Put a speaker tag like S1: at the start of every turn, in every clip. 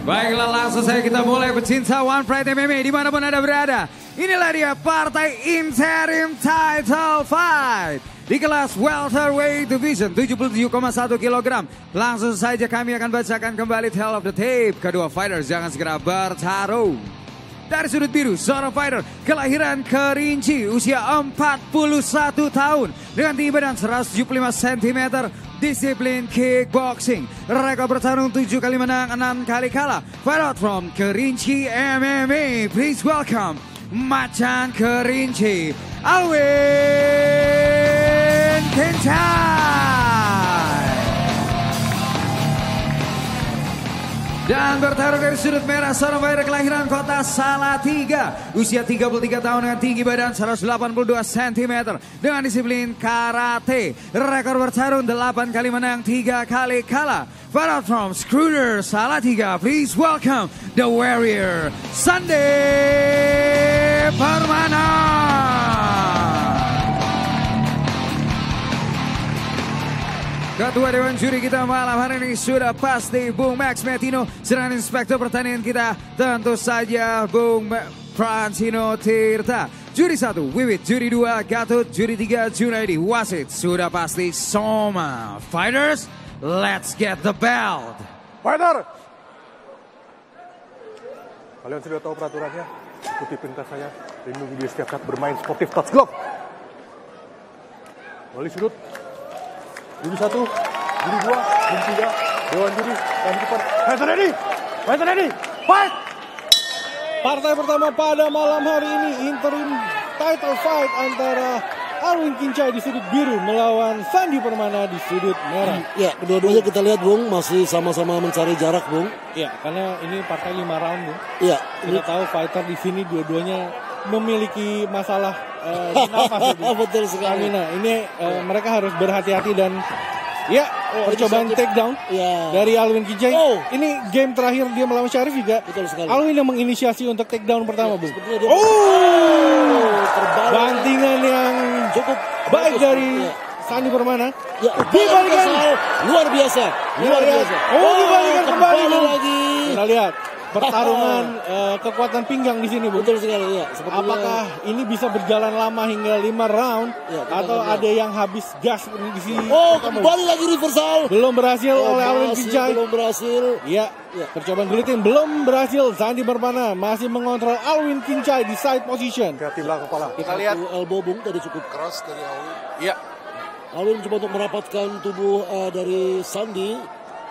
S1: Baiklah, langsung saja kita mulai pecinta One Pride MMA dimanapun Anda berada. Inilah dia partai interim title fight di kelas welterweight division 77,1 kg. Langsung saja kami akan bacakan kembali tale of the tape. Kedua fighters jangan segera bertarung. Dari sudut biru, seorang fighter kelahiran Kerinci, usia 41 tahun dengan tinggi badan 175 cm, disiplin kickboxing. Rekor bertarung 7 kali menang, 6 kali kalah. Fight out from Kerinci MMA. Please welcome Macan Kerinci, Alwin Kincai. Dan bertarung dari sudut merah, seorang fighter kelahiran kota Salatiga, usia 33 tahun dengan tinggi badan 182 cm, dengan disiplin karate. Rekor bertarung 8 kali menang, 3 kali kalah. Fight out from Schreuder, Salatiga. Please welcome the warrior, Sandi Permana. Ketua Dewan Juri kita malam hari ini sudah pasti Bung Max Metino. Sedangkan inspektur pertandingan kita tentu saja Bung Francino Tirta. Juri 1 Wiwit, juri 2 Gatot, juri 3 Junaidi. Wasit sudah pasti Soma. Fighters, let's get the belt.
S2: Fighter! Kalian sudah tahu peraturannya. Ikuti perintah saya. Lindungi diri setiap saat bermain sportif touch glove. Wali sudut. Juri 1, juri 2, juri 3, Dewan Juri, dan keeper. Fight ready! Fight!
S3: Partai pertama pada malam hari ini interim title fight antara Alwin Kincai di sudut biru melawan Sandi Permana di sudut merah.
S4: Ya, kedua-duanya kita lihat Bung masih sama-sama mencari jarak Bung.
S3: Ya, karena ini partai 5 round Bung.
S4: Iya.
S3: Kita tahu fighter di sini dua-duanya memiliki masalah nafas.
S4: Betul sekali.
S3: Ini mereka harus berhati-hati dan percobaan takedown dari Alwin Kincai. Ini game terakhir dia melawan Syarif juga.
S4: Betul sekali.
S3: Alwin yang menginisiasi untuk takedown pertama, Bung. Bantingan yang cukup baik dari Sandi Permana.
S4: Ya,
S3: dibalikan.
S4: Luar biasa.
S3: Dibalikan kembali
S4: lagi.
S3: Kita lihat pertarungan kekuatan pinggang di sini, Bu.
S4: Betul sekali ya.
S3: Apakah ini bisa berjalan lama hingga 5 round atau ada yang habis gas di sini?
S4: Kembali lagi reversal.
S3: Belum berhasil oleh Alwin Kincai.
S4: Belum berhasil.
S3: Iya. Percobaan gulitin belum berhasil. Sandi Permana masih mengontrol Alwin Kincai di side position.
S2: Hati belakang kepala.
S4: Kita lihat elbow Bung tadi cukup keras dari Alwin.
S3: Iya.
S4: Alwin coba untuk merapatkan tubuh dari Sandi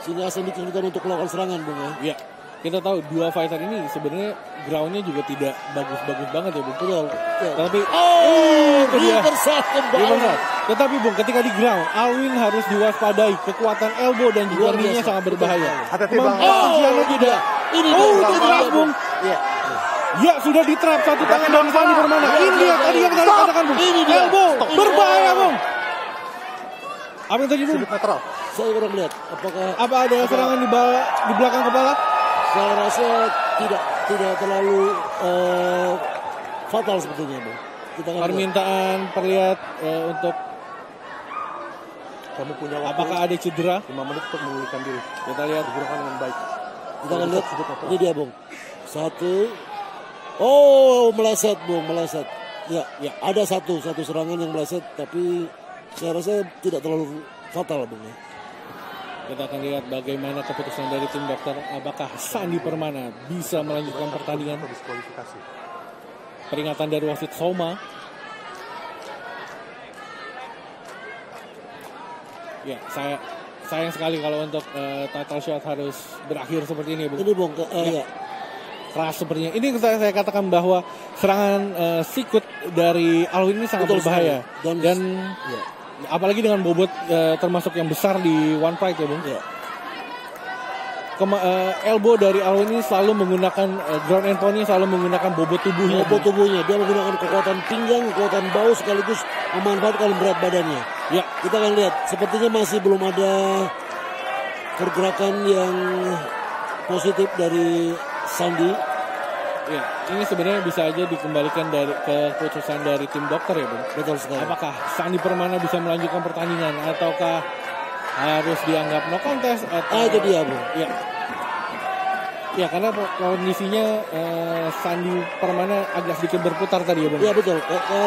S4: sehingga Sandi kesulitan untuk melakukan serangan Bung ya.
S3: Iya. Kita tahu dua fighter ini sebenarnya groundnya juga tidak bagus-bagus banget ya Bung.
S4: Betul.
S3: Tapi
S4: itu dia. Kembali.
S3: Tetapi Bung, ketika di ground, Alwin harus diwaspadai. Kekuatan elbow dan juga kneenya sangat berbahaya.
S2: Hati-hati bang.
S3: Tidak.
S4: Ini
S3: trap Bung. Ya sudah di trap satu tangan dan Sandi Permana. Ini dia tadi yang kita katakan Bung. Elbow berbahaya Bung. Apa yang terjadi Bung?
S4: Saya kurang lihat.
S3: Apa ada serangan di belakang kepala?
S4: Saya rasa tidak terlalu fatal sepertinya Bang.
S3: Permintaan perlihat untuk
S2: kamu punya waktu.
S3: Apakah ada cedera?
S2: 5 menit untuk memulihkan diri.
S3: Kita lihat.
S2: Gunakan dengan baik.
S4: Kita akan lihat. Ini dia Bung. Satu. Meleset Bung, meleset. Ya, ada satu serangan yang meleset, tapi saya rasa tidak terlalu fatal Bung ya.
S3: Kita akan lihat bagaimana keputusan dari tim dokter. Apakah Sandi Permana bisa melanjutkan pertandingan?
S2: Diskualifikasi.
S3: Peringatan dari wasit Soma. Ya, sayang sekali kalau untuk title shot harus berakhir seperti ini, Bung.
S4: Ini Bung, ya.
S3: Keras sepertinya. Ini saya katakan bahwa serangan sikut dari Alwin ini sangat berbahaya. Dan apalagi dengan bobot termasuk yang besar di One Pride ya Bung.
S4: Ya.
S3: Elbow dari Alwin ini selalu menggunakan ground and poundnya selalu menggunakan bobot tubuhnya.
S4: Dia menggunakan kekuatan pinggang, kekuatan bahu sekaligus memanfaatkan berat badannya.
S3: Ya,
S4: kita akan lihat. Sepertinya masih belum ada pergerakan yang positif dari Sandi.
S3: Ya, ini sebenarnya bisa aja dikembalikan dari keputusan dari tim dokter ya, Bung.
S4: Betul sekali.
S3: Apakah Sandi Permana bisa melanjutkan pertandingan ataukah harus dianggap no contest atau
S4: itu dia, Bung.
S3: Ya. Ya, karena kondisinya Sandi Permana agak sedikit berputar tadi ya, Bang.
S4: Ya betul,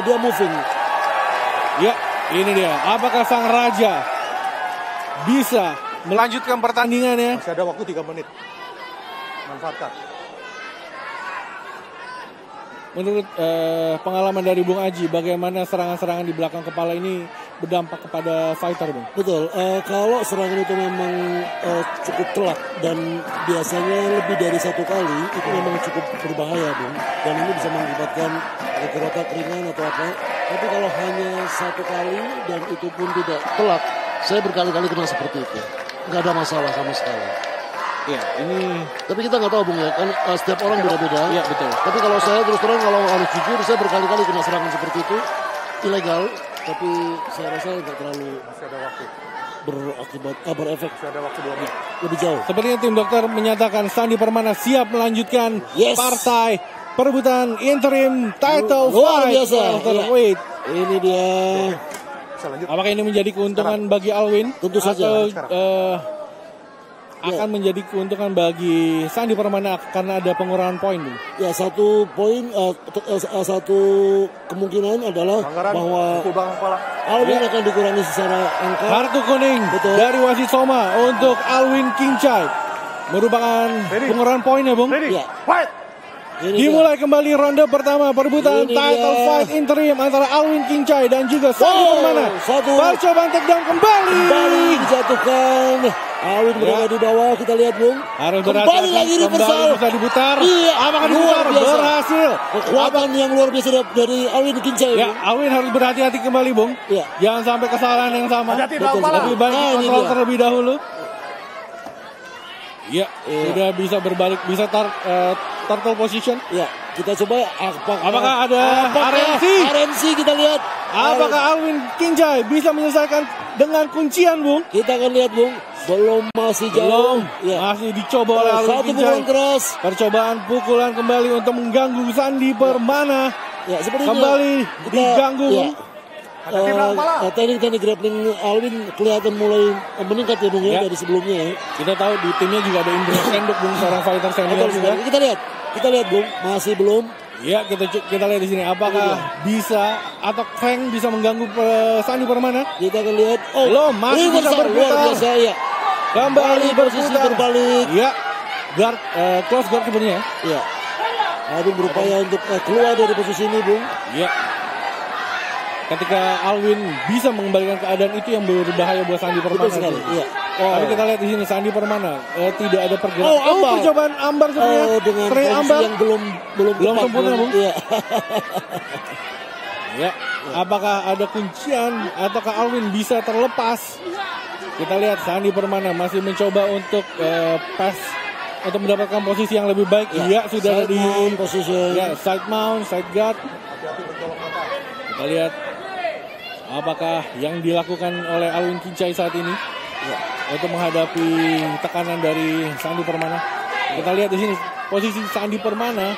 S4: dia moving.
S3: Ya, ini dia. Apakah sang raja bisa melanjutkan pertandingannya?
S2: Masih ada waktu 3 menit. Manfaatkan.
S3: Menurut pengalaman dari Bung Aji, bagaimana serangan-serangan di belakang kepala ini berdampak kepada fighter, Bung?
S4: Betul, kalau serangan itu memang cukup telak dan biasanya lebih dari 1 kali, itu memang cukup berbahaya, Bung. Dan ini bisa mengakibatkan retak ringan atau apa. Tapi kalau hanya 1 kali dan itu pun tidak telak, saya berkali-kali kena seperti itu. Nggak ada masalah sama sekali.
S3: Ya, ini.
S4: Tapi kita nggak tahu, Bung, ya, kan setiap orang beda-beda.
S3: Iya, betul.
S4: Tapi kalau saya terus terang, kalau harus jujur, saya berkali-kali kena serangan seperti itu, ilegal. Tapi saya rasa nggak terlalu
S2: Masih ada waktu.
S4: berefek.
S2: Masih ada waktu 2 menit.
S4: Lebih jauh.
S3: Sepertinya tim dokter menyatakan Sandi Permana siap melanjutkan partai perebutan interim title
S4: Luar
S3: fight.
S4: biasa.
S3: Welterweight.
S4: Ini dia.
S2: Bisa lanjut.
S3: Apakah ini menjadi keuntungan bagi Alwin?
S4: Tentu saja.
S3: Atau akan menjadi keuntungan bagi Sandi Permana karena ada pengurangan poin, Bung?
S4: Ya, 1 poin, 1 kemungkinan adalah
S2: Anggaran,
S4: bahwa
S2: pukul belakang kepala.
S4: Alwin akan dikurangi secara angka.
S3: Kartu kuning
S4: Betul.
S3: dari wasit Soma untuk Alwin Kincai merupakan
S2: Ready.
S3: pengurangan poin ya, Bung?
S4: Ya.
S2: Fight!
S4: Ini dia.
S3: Dimulai kembali ronde pertama perebutan
S4: Ini
S3: title
S4: dia.
S3: fight interim antara Alwin Kincai dan juga Sandi Permana.
S4: satu.
S3: Percobaan takedown kembali.
S4: Kembali dijatuhkan. Alwin berada di bawah, kita lihat, Bung.
S3: Harus
S4: Kembali
S3: berhati-hati,
S4: lagi reversal.
S3: kembali bisa diputar.
S4: Iya,
S3: Apakah
S4: luar
S3: diputar?
S4: biasa.
S3: Berhasil.
S4: Kekuatan yang luar biasa dari Alwin Kincai.
S3: Ya,
S4: Bung.
S3: Alwin harus berhati-hati kembali, Bung.
S4: Ya.
S3: Jangan sampai kesalahan yang sama.
S2: Hati-hati,
S4: Betul,
S2: kepala.
S3: Lebih baik
S4: Nah, ini
S3: kontrol
S4: dia.
S3: terlebih dahulu. Ya, sudah bisa berbalik, bisa turtle position.
S4: Ya, kita coba
S3: Apakah ada
S4: RNC kita lihat.
S3: Apakah Alwin Kincai bisa menyelesaikan dengan kuncian, Bung?
S4: Kita akan lihat, Bung. Belum, masih jauh. Ya.
S3: Masih dicoba oleh Alwin
S4: Satu
S3: Kincai.
S4: pukulan keras.
S3: Percobaan pukulan kembali untuk mengganggu Sandi Permana.
S4: Ya, sepertinya
S3: Kembali diganggu.
S4: Ya.
S2: Hati-hati belakang kepala.
S4: Teknik grappling Alwin kelihatan mulai meningkat ya, Bung, ya, dari sebelumnya ya.
S3: Kita tahu di timnya juga ada Indra Senduk, Bung, seorang fighter senior
S4: Betul
S3: juga.
S4: sekali. Kita lihat, Bung, masih belum.
S3: Ya, kita lihat di sini apakah bisa atau Frank bisa mengganggu Sandi Permana.
S4: Kita akan lihat.
S3: Belum, masih bisa
S4: reversal, luar
S3: berputar.
S4: biasa ya.
S3: Kembali
S4: posisi
S3: berputar.
S4: berbalik.
S3: Ya, guard, close guard sebenarnya.
S4: Ya. Alwin berupaya untuk keluar dari posisi ini, Bung.
S3: Ya. Ketika Alwin bisa mengembalikan keadaan itu yang berbahaya buat Sandi Permana.
S4: Betul sekali. Iya.
S3: Tapi kita lihat di sini Sandi Permana tidak ada pergerakan.
S4: ambar.
S3: Percobaan ambar sebenarnya.
S4: Dengan
S3: Tray
S4: posisi
S3: ambar.
S4: yang belum tepat,
S3: sempurna, Bung.
S4: Iya.
S3: Ya. Apakah ada kuncian ataukah Alwin bisa terlepas? Kita lihat Sandi Permana masih mencoba untuk pass untuk mendapatkan posisi yang lebih baik. Iya, sudah ada di
S4: posisi.
S3: ya, side mount, side guard. Kita lihat apakah yang dilakukan oleh Alwin Kincai saat ini untuk menghadapi tekanan dari Sandi Permana. Kita lihat di sini posisi Sandi Permana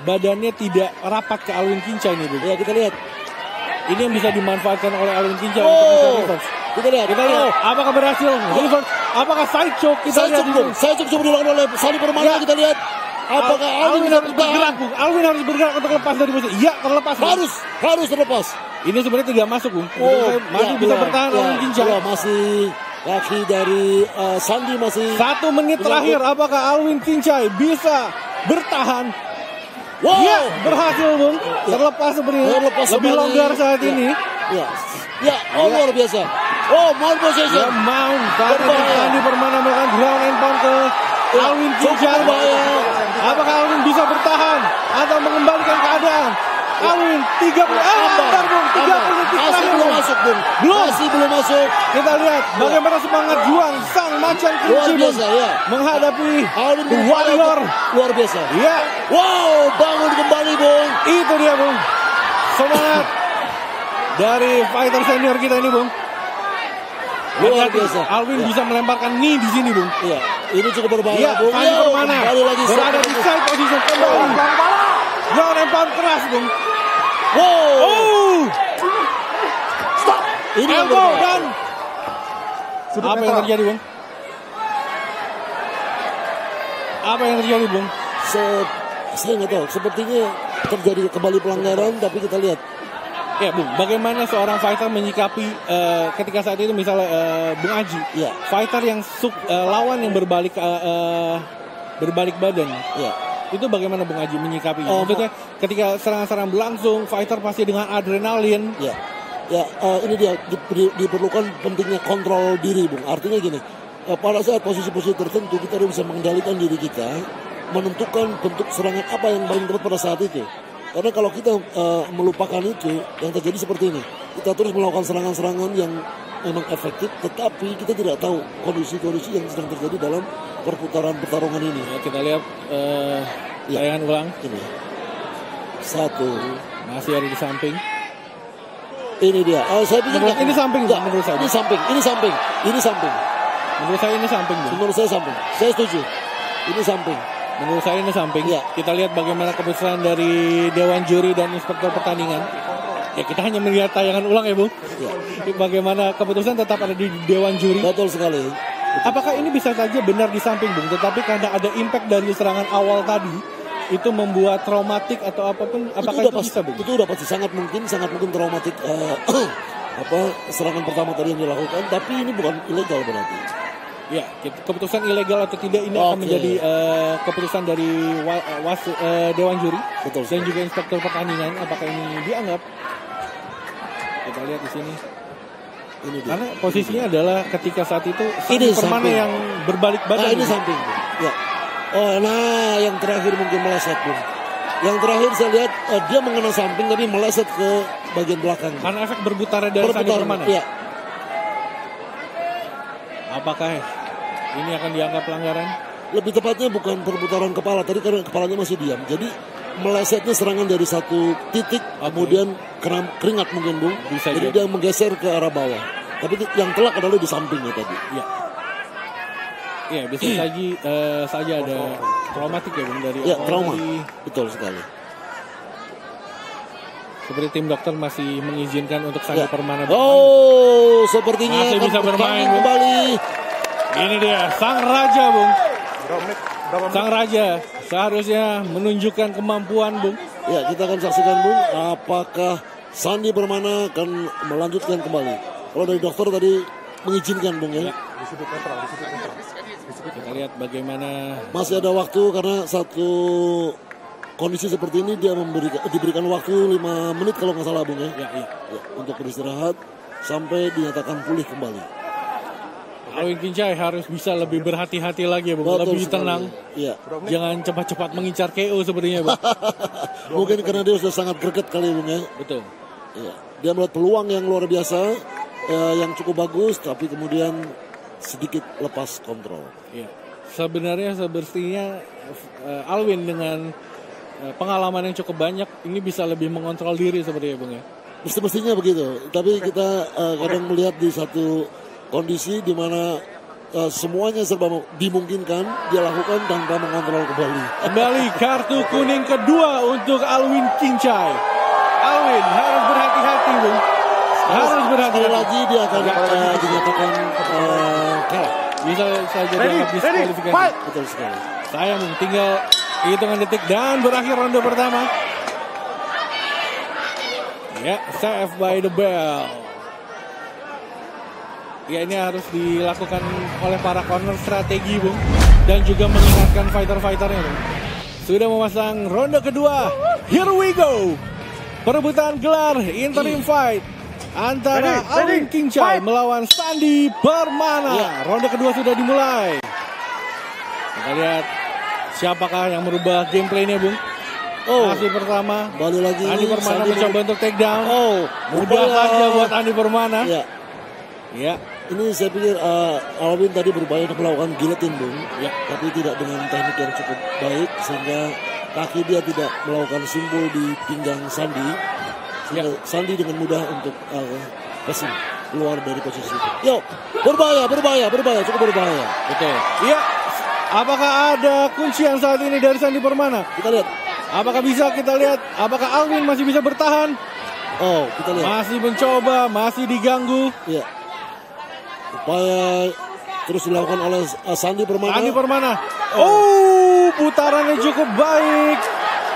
S3: badannya tidak rapat ke Alwin Kincai nih, Bung.
S4: Ya, kita lihat.
S3: Ini yang bisa dimanfaatkan oleh Alwin Kincai untuk bisa reverse.
S4: Kita lihat.
S3: Apakah berhasil reverse? Apakah side choke? Kita lihat dulu.
S4: Saya coba dilakukan oleh Sandi Permana.
S3: Ya.
S4: Kita lihat. Apakah Alwin bisa
S3: harus bergerak, Bung? Alwin harus bergerak untuk lepas dari posisi. Iya, terlepas. Bung.
S4: Harus terlepas.
S3: Ini sebenarnya tidak masuk, Bung. Masih bisa bertahan Alwin Kincai.
S4: Masih kaki dari Sandi masih
S3: 1 menit terakhir. Apakah Alwin Kincai bisa bertahan?
S4: Wow.
S3: Iya, berhasil, Bung. Terlepas sebenarnya.
S4: Terlepas
S3: Lebih
S4: kembali.
S3: longgar saat ini.
S4: Ya, luar biasa. Mount position.
S3: Ya, mount. Saat ini
S4: Berbahaya.
S3: Sandi Permana melakukan ground and pound ke Alwin Kincai.
S4: berbahaya.
S3: Apakah Alwin bisa bertahan atau mengembalikan keadaan? Alwin 30 bentar, Bung. 30 detik
S4: Masih
S3: terakhir,
S4: belum
S3: Bung.
S4: masuk, Bung.
S3: Belum.
S4: Masih belum masuk.
S3: Kita lihat bagaimana semangat juang sang macan
S4: Luar
S3: kunci, Bung,
S4: biasa, ya.
S3: menghadapi
S4: Alwin
S3: The Warrior.
S4: luar biasa.
S3: Iya,
S4: Wow, bangun kembali, Bung.
S3: itu dia, Bung. Semangat dari fighter senior kita ini, Bung.
S4: Luar
S3: Hati-hati,
S4: biasa.
S3: Alwin
S4: Ya.
S3: bisa melemparkan knee di sini, Bung.
S4: Iya, ini cukup berbahaya,
S3: Iya,
S4: Bung.
S3: Sandi Permana
S4: Kembali lagi
S3: berada di side position kembali. Ground and pound keras, Bung.
S4: Wow. Ini yang
S3: Elbow
S4: berbahaya.
S3: dan
S2: Sudut
S3: apa yang
S2: netral.
S3: terjadi, Bung? Apa yang terjadi, Bung?
S4: Saya nggak tahu. Sepertinya terjadi kembali pelanggaran, tapi kita lihat.
S3: Ya, Bung, bagaimana seorang fighter menyikapi ketika saat itu misalnya Bung Aji,
S4: Ya.
S3: fighter yang lawan yang berbalik badan,
S4: Ya.
S3: itu bagaimana Bung Aji menyikapi? Maksudnya ketika serangan-serangan berlangsung, fighter pasti dengan adrenalin.
S4: Ya, ini dia diperlukan pentingnya kontrol diri, Bung. Artinya gini, pada saat posisi-posisi tertentu kita harus bisa mengendalikan diri kita, menentukan bentuk serangan apa yang paling tepat pada saat itu. Karena kalau kita melupakan itu, yang terjadi seperti ini. Kita terus melakukan serangan-serangan yang memang efektif, tetapi kita tidak tahu kondisi-kondisi yang sedang terjadi dalam perputaran pertarungan ini.
S3: Ya, kita lihat tayangan ulang.
S4: Ini satu,
S3: Masih ada di samping.
S4: ini dia. Saya pikir
S3: ini samping,
S4: enggak,
S3: menurut saya.
S4: Ini samping.
S3: Menurut saya ini samping, Bung.
S4: Menurut saya samping. Saya setuju. Ini samping.
S3: Menurut saya ini samping.
S4: Ya.
S3: Kita lihat bagaimana keputusan dari Dewan Juri dan Inspektur Pertandingan. Ya, kita hanya melihat tayangan ulang ya, Bung.
S4: Ya.
S3: Bagaimana keputusan tetap ada di Dewan Juri.
S4: Betul sekali.
S3: Apakah ini bisa saja benar di samping, Bung? Tetapi karena ada impact dari serangan awal tadi, itu membuat traumatik atau apapun. Apakah itu bisa, Bung?
S4: Itu udah pasti sangat mungkin traumatik serangan pertama tadi yang dilakukan. Tapi ini bukan ilegal berarti.
S3: Ya, keputusan ilegal atau tidak ini akan menjadi keputusan dari Dewan Juri.
S4: Betul.
S3: Dan juga Inspektur Pertandingan. Apakah ini dianggap? Kita lihat di sini.
S4: Ini dia.
S3: Karena posisinya adalah ketika saat itu
S4: Ini
S3: Permana
S4: samping.
S3: yang berbalik badan.
S4: Ini samping. Ya. Yang terakhir mungkin meleset, Bung. Yang terakhir saya lihat dia mengenai samping tapi meleset ke bagian belakang.
S3: Karena efek berputar dari Sandi Permana.
S4: Ya.
S3: Apakah ini akan dianggap pelanggaran?
S4: Lebih tepatnya bukan perputaran kepala, tadi karena kepalanya masih diam. Jadi melesetnya serangan dari satu titik, kemudian keringat mungkin, Bung.
S3: Bisa
S4: jadi dia menggeser ke arah bawah. Tapi yang telak adalah di sampingnya tadi.
S3: Ya. Ya, bisa saja ada traumatik ya, Bung, dari
S4: trauma. Betul sekali.
S3: Seperti tim dokter masih mengizinkan untuk Sandi Permana.
S4: Sepertinya
S3: masih bisa bermain
S4: kembali.
S3: Ini dia sang raja, Bung. Sang raja seharusnya menunjukkan kemampuan, Bung.
S4: Ya, kita akan saksikan, Bung, apakah Sandi Permana akan melanjutkan kembali. Kalau dari dokter tadi mengizinkan, Bung, ya.
S3: Kita lihat bagaimana.
S4: Masih ada waktu karena satu kondisi seperti ini dia diberikan waktu 5 menit kalau nggak salah, Bung, ya. Ya, untuk beristirahat sampai dinyatakan pulih kembali.
S3: Alwin Kincai harus bisa lebih berhati-hati lagi ya, Bung. Lebih tenang.
S4: Iya.
S3: Jangan cepat-cepat mengincar KO sepertinya, Bung.
S4: Mungkin karena dia sudah sangat greget kali, Bung, ya.
S3: Betul.
S4: Iya. Dia melihat peluang yang luar biasa, yang cukup bagus, tapi kemudian sedikit lepas kontrol.
S3: Iya. Sebenarnya Alwin dengan pengalaman yang cukup banyak ini bisa lebih mengontrol diri sepertinya, Bung, ya.
S4: Mestinya begitu. Tapi kita kadang melihat di satu kondisi di mana semuanya serba dimungkinkan dia lakukan tanpa mengontrol kembali.
S3: Kembali kartu kuning kedua untuk Alwin Kincai. Alwin harus berhati-hati, Bung. Harus berhati-hati.
S4: Sekali lagi dia akan dinyatakan kalah.
S3: Bisa saja dianggap diskualifikasi.
S4: Betul sekali.
S3: Sayang, Bung, tinggal hitungan detik dan berakhir ronde pertama. Ya, save by the bell. Ya, ini harus dilakukan oleh para corner strategi, Bung. Dan juga mengingatkan fighter-fighternya, Bung. Sudah memasang ronde kedua. Here we go. Perebutan gelar interim fight antara Alwin Kincai melawan Sandi Permana. Ya. Ronde kedua sudah dimulai. Kita lihat siapakah yang merubah gameplaynya, Bung. Masih pertama.
S4: Balik lagi.
S3: Andi Permana mencoba untuk take down. Mudah
S4: upaya.
S3: saja buat Andi Permana. Ya.
S4: Ini saya pikir Alwin tadi berupaya untuk melakukan guillotine, Bung.
S3: Ya.
S4: Tapi tidak dengan teknik yang cukup baik sehingga kaki dia tidak melakukan simbol di pinggang Sandi. Sehingga Sandi dengan mudah untuk passing keluar dari posisi itu. Yo, berbahaya, cukup berbahaya.
S3: Betul. Iya. Apakah ada kuncian saat ini dari Sandi Permana?
S4: Kita lihat.
S3: Apakah bisa kita lihat? Apakah Alwin masih bisa bertahan?
S4: Kita lihat.
S3: Masih mencoba, masih diganggu.
S4: Iya. Upaya terus dilakukan oleh Sandi Permana.
S3: Sandi Permana. Putarannya cukup baik.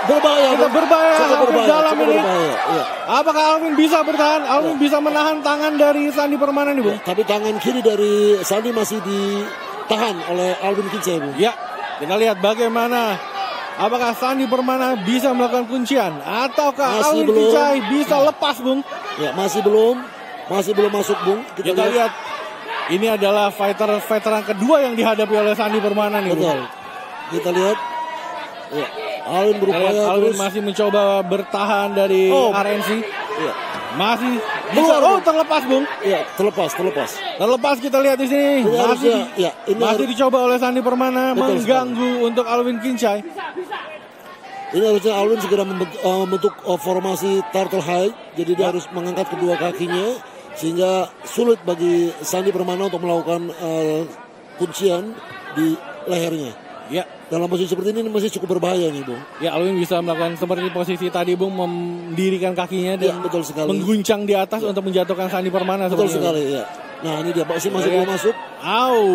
S4: Berbahaya.
S3: Kita berbahaya.
S4: Cukup berbahaya.
S3: Dalam
S4: Cukup
S3: ini.
S4: berbahaya. Iya.
S3: Apakah Alvin bisa bertahan? Alvin bisa menahan tangan dari Sandi Permana nih, Bung?
S4: Tapi tangan kiri dari Sandi masih ditahan oleh Alvin Kincai, Bung.
S3: Ya, kita lihat bagaimana. Apakah Sandi Permana bisa melakukan kuncian? Ataukah
S4: Masih
S3: Alvin
S4: belum.
S3: Kincai bisa lepas, Bung?
S4: Ya, masih belum masuk, Bung.
S3: Kita lihat. Ini adalah veteran kedua yang dihadapi oleh Sandi Permana nih, Bung.
S4: Betul. Kita lihat. Ya. Alvin berupaya
S3: Alvin
S4: terus.
S3: masih mencoba bertahan dari RNC.
S4: Iya.
S3: Masih
S4: Keluar,
S3: bisa.
S4: Bung.
S3: Terlepas, Bung.
S4: Iya, terlepas.
S3: Terlepas kita lihat di sini.
S4: Ini
S3: Masih
S4: harusnya, ya, ini
S3: masih dicoba oleh Sandi Permana
S4: Betul
S3: mengganggu untuk Alvin Kincai.
S4: Ini harusnya Alvin segera membentuk formasi turtle high. Jadi dia harus mengangkat kedua kakinya sehingga sulit bagi Sandi Permana untuk melakukan kuncian di lehernya.
S3: Ya,
S4: Dalam posisi seperti ini masih cukup berbahaya nih, Bung.
S3: ya Alvin bisa melakukan seperti posisi tadi, Bung, mendirikan kakinya dan
S4: Ya, betul sekali.
S3: mengguncang di atas untuk menjatuhkan Sandi Permana.
S4: Betul
S3: seperti itu.
S4: sekali, ya. Nah, ini dia masih belum masuk.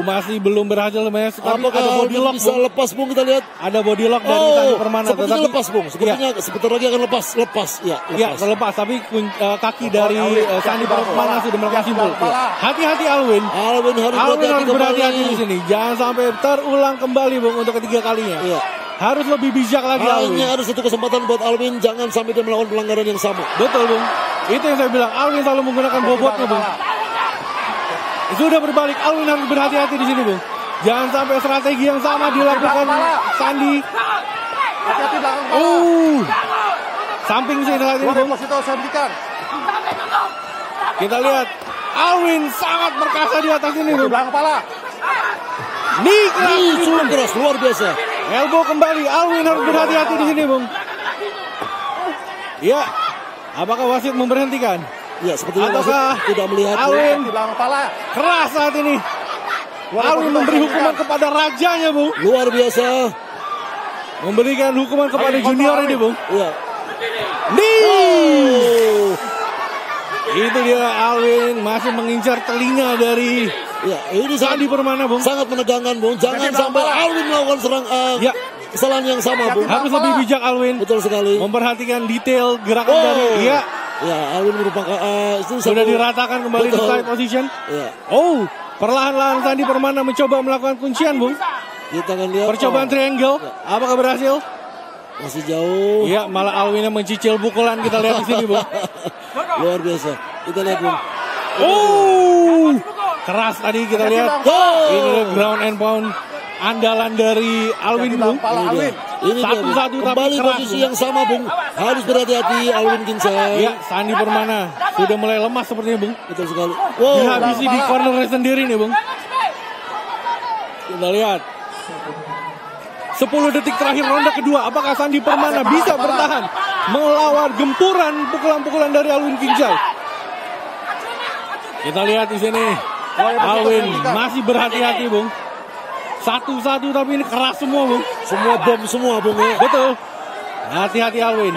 S3: Masih belum berhasil sebenarnya. Tapi
S4: Apakah
S3: ada body lock,
S4: bisa
S3: Bung.
S4: lepas, Bung? Kita lihat.
S3: Ada body lock dari Sandi Permana.
S4: Sepertinya
S3: Tetapi
S4: lepas, Bung. Sepertinya sebentar lagi akan lepas. Ya,
S3: ya,
S4: lepas.
S3: terlepas. Tapi kaki dari Sandi Permana sudah melakukan simpul. Hati-hati Alvin.
S4: Alvin harus
S3: Alvin harus berhati-hati
S4: kembali.
S3: di sini. Jangan sampai terulang kembali, Bung, untuk ketiga kalinya.
S4: Iya.
S3: Harus lebih bijak lagi Alvin.
S4: Hanya ada satu kesempatan buat Alvin, jangan sampai dia melakukan pelanggaran yang sama.
S3: Betul, Bung. Itu yang saya bilang. Alvin selalu menggunakan bobotnya, Bung. Sudah berbalik. Alvin harus berhati-hati di sini, Bung. Jangan sampai strategi yang sama dilakukan Sandi.
S2: Hati-hati belakang kepala.
S3: Samping sini saat ini,
S2: Dua
S3: Bung.
S2: deposito saya berikan.
S3: Kita lihat. Alvin sangat perkasa di atas ini, Bung.
S2: Belakang kepala.
S3: Nih,
S4: Cukup keras, luar biasa.
S3: elbow kembali. Alvin harus berhati-hati di sini, Bung. Ya. Apakah wasit memberhentikan?
S4: Ya, sepertinya
S3: Ataukah
S4: wasit tidak melihat.
S3: Alvin
S2: Belakang kepala.
S3: keras saat ini. Alvin memberi hukuman kepada rajanya, Bung.
S4: Luar biasa.
S3: Memberikan hukuman kepada junior ini, Bung.
S4: Ya.
S3: Nih. Itu dia Alvin masih mengincar telinga dari
S4: Ya, ini
S3: Sandi Permana, Bung.
S4: sangat menegangkan, Bung. Jangan sampai Alvin melakukan
S3: Ya.
S4: kesalahan yang sama, Bung.
S3: Harus lebih bijak Alvin.
S4: Betul sekali.
S3: Memperhatikan detail gerakan dari dia.
S4: Ya, Alvin merupakan itu
S3: Sudah
S4: satu-
S3: diratakan kembali di
S4: Betul.
S3: side position.
S4: Ya,
S3: Perlahan-lahan Sandi Permana mencoba melakukan kuncian, Bung.
S4: kita akan lihat.
S3: Percobaan triangle. Apakah berhasil?
S4: Masih jauh.
S3: Iya, malah Alvin yang mencicil pukulan kita lihat di sini, Bung.
S4: Luar biasa. Kita lihat, Bung.
S3: Keras tadi kita lihat.
S4: Oh.
S3: Ini adalah ground and pound andalan dari Alvin, Bung.
S2: Kepala Alvin.
S4: Ini dia, Bung.
S3: Satu-satu tapi
S4: Kembali
S3: keras,
S4: posisi
S3: Bung.
S4: yang sama, Bung. Harus berhati-hati Alvin Kincai.
S3: Ya, Sandi Permana sudah mulai lemas sepertinya, Bung.
S4: Betul sekali.
S3: Dihabisi di corner sendiri nih, Bung. Kita lihat. 10 detik terakhir ronde kedua. Apakah Sandi Permana bisa bertahan melawan gempuran pukulan-pukulan dari Alvin Kincai? Kita lihat di sini. Alvin masih berhati-hati, Bung. Satu-satu tapi ini keras semua, Bung.
S4: Semua bom semua, Bung. Ya.
S3: Betul. Hati-hati Alvin.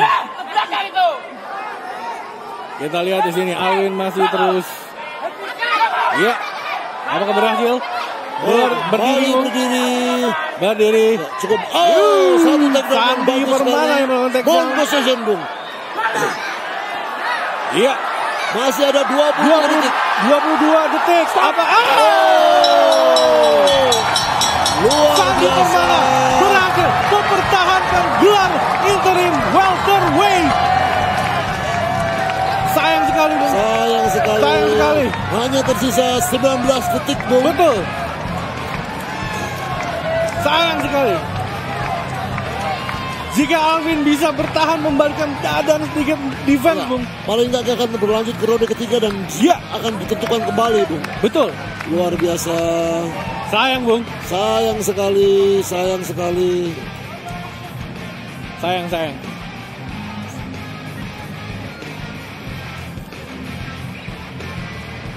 S3: Kita lihat di sini Alvin masih terus. Ya. Apakah berhasil? Berdiri, Bung. Berdiri.
S4: Cukup. Satu takedown yang
S3: Sandi
S4: bagus
S3: Permana
S4: sekali.
S3: yang melakukan
S4: Ball
S3: takedown.
S4: position, Bung.
S3: Iya.
S4: Masih ada 20 detik.
S3: 22 detik. Apa?
S4: Luar
S3: Sandi
S4: biasa.
S3: Permana berhasil mempertahankan gelar interim welterweight. Sayang sekali, Bung.
S4: Sayang sekali.
S3: Sayang sekali.
S4: Hanya tersisa 19 detik, Bung.
S3: Betul. Sayang sekali. Jika Alvin bisa bertahan membalikkan keadaan sedikit defense,
S4: Ya,
S3: Bung.
S4: paling nggak akan berlanjut ke ronde ketiga dan
S3: Ya.
S4: akan ditentukan kembali, Bung.
S3: Betul.
S4: Luar biasa.
S3: Sayang, Bung.
S4: Sayang sekali, sayang sekali.
S3: Sayang.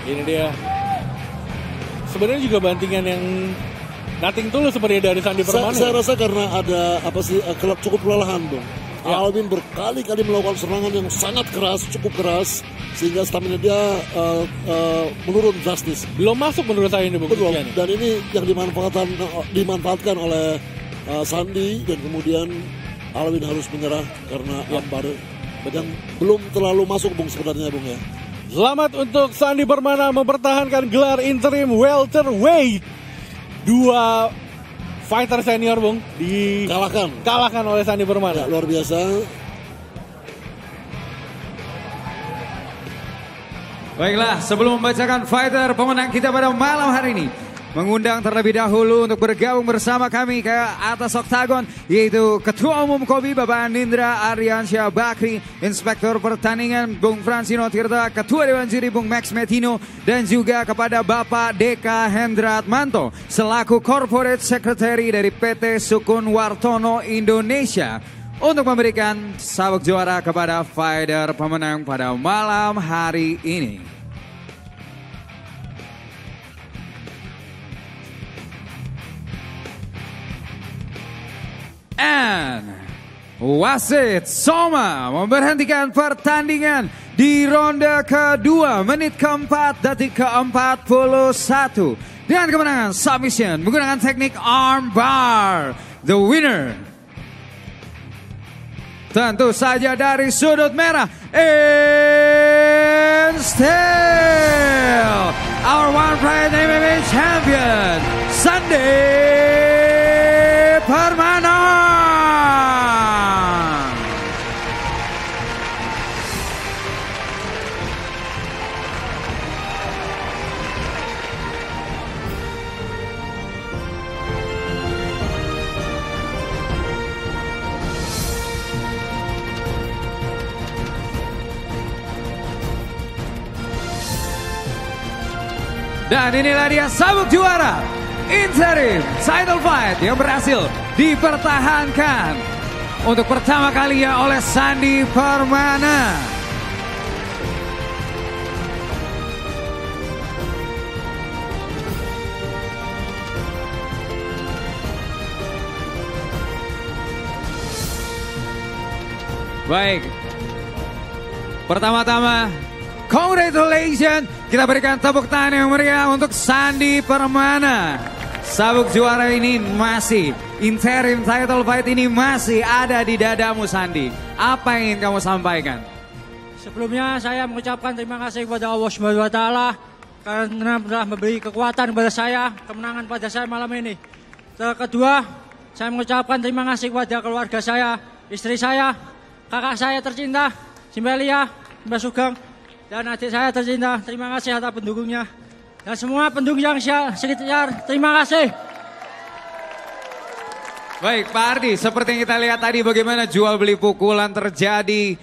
S3: Ini dia. Sebenarnya juga bantingan yang nothing tulus seperti dari Sandi Permana.
S4: Saya rasa karena ada cukup kelelahan, Bung.
S3: Ya.
S4: Alvin berkali-kali melakukan serangan yang sangat keras, cukup keras, sehingga stamina dia menurun drastis.
S3: Belum masuk menurut saya ini, Bung.
S4: Betul.
S3: kunciannya.
S4: Dan ini yang dimanfaatkan oleh Sandi, dan kemudian Alwin harus menyerah karena ampar dan belum terlalu masuk Bung sebenarnya Bung ya.
S3: Selamat untuk Sandi Permana mempertahankan gelar interim welterweight. 2 fighter senior Bung dikalahkan oleh Sandi Permana.
S4: Ya, luar biasa.
S1: Baiklah, sebelum membacakan fighter pemenang kita pada malam hari ini, mengundang terlebih dahulu untuk bergabung bersama kami ke atas oktagon, yaitu Ketua Umum KOBI Bapak Nindra Aryansyah Bakri, Inspektur Pertandingan Bung Fransino Tirta, Ketua Dewan Juri Bung Max Metino, dan juga kepada Bapak Deka Hendratmanto selaku Corporate Secretary dari PT Sukun Wartono Indonesia untuk memberikan sabuk juara kepada fighter pemenang pada malam hari ini. And wasit Soma memberhentikan pertandingan di ronde kedua, menit keempat, detik ke-41 dengan kemenangan submission menggunakan teknik armbar. The winner tentu saja dari sudut merah, and still our One Pride MMA champion, Sandi Permana. Dan inilah dia sabuk juara interim title fight yang berhasil dipertahankan untuk pertama kalinya oleh Sandi Permana. Baik, pertama-tama congratulations, kita berikan tepuk tangan yang meriah untuk Sandi Permana. Sabuk juara ini masih, interim title fight ini masih ada di dadamu Sandi. Apa yang ingin kamu sampaikan?
S5: Sebelumnya saya mengucapkan terima kasih kepada Allah Subhanahu wa taala karena telah memberi kekuatan kepada saya, kemenangan pada saya malam ini. Kedua, saya mengucapkan terima kasih kepada keluarga saya, istri saya, kakak saya tercinta, Simbelia, Mbak Sugeng, dan adik saya tercinta. Terima kasih atas pendukungnya. Dan semua pendukung yang sekitar, terima kasih.
S1: Baik Pak Ardi, seperti yang kita lihat tadi bagaimana jual beli pukulan terjadi,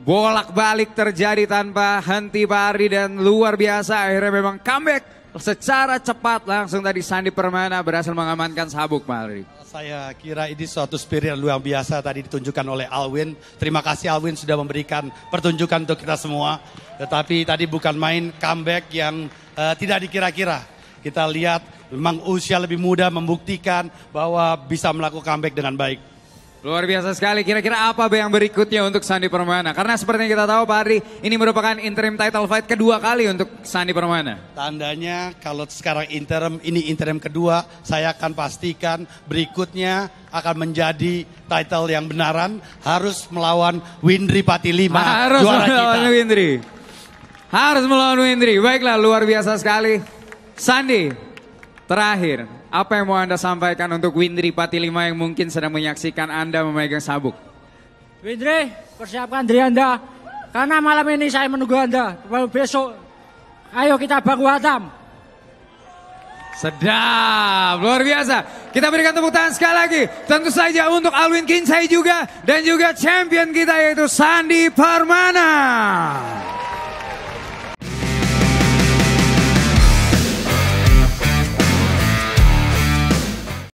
S1: bolak-balik terjadi tanpa henti Pak Ardi, dan luar biasa akhirnya memang comeback secara cepat langsung tadi Sandi Permana berhasil mengamankan sabuk Pak Ardi.
S2: Saya kira ini suatu spirit yang luar biasa tadi ditunjukkan oleh Alwin. Terima kasih Alwin sudah memberikan pertunjukan untuk kita semua. Tetapi tadi bukan main comeback yang tidak dikira-kira. Kita lihat memang usia lebih muda membuktikan bahwa bisa melakukan comeback dengan baik.
S1: Luar biasa sekali. Kira-kira apa yang berikutnya untuk Sandi Permana? Karena seperti yang kita tahu Pak Ardi, ini merupakan interim title fight kedua kali untuk Sandi Permana.
S2: Tandanya kalau sekarang ini interim kedua, saya akan pastikan berikutnya akan menjadi title yang benaran, harus melawan Windri Patilima.
S1: Harus melawan Windri. Harus melawan Windri. Baiklah, luar biasa sekali. Sandi, terakhir, apa yang mau Anda sampaikan untuk Windri Patilima yang mungkin sedang menyaksikan Anda memegang sabuk?
S5: Windri, persiapkan diri Anda. Karena malam ini saya menunggu Anda. Besok, ayo kita baku hantam.
S1: Sedap, luar biasa. Kita berikan tepuk tangan sekali lagi. Tentu saja untuk Alwin Kinsey juga. Dan juga champion kita yaitu Sandi Permana.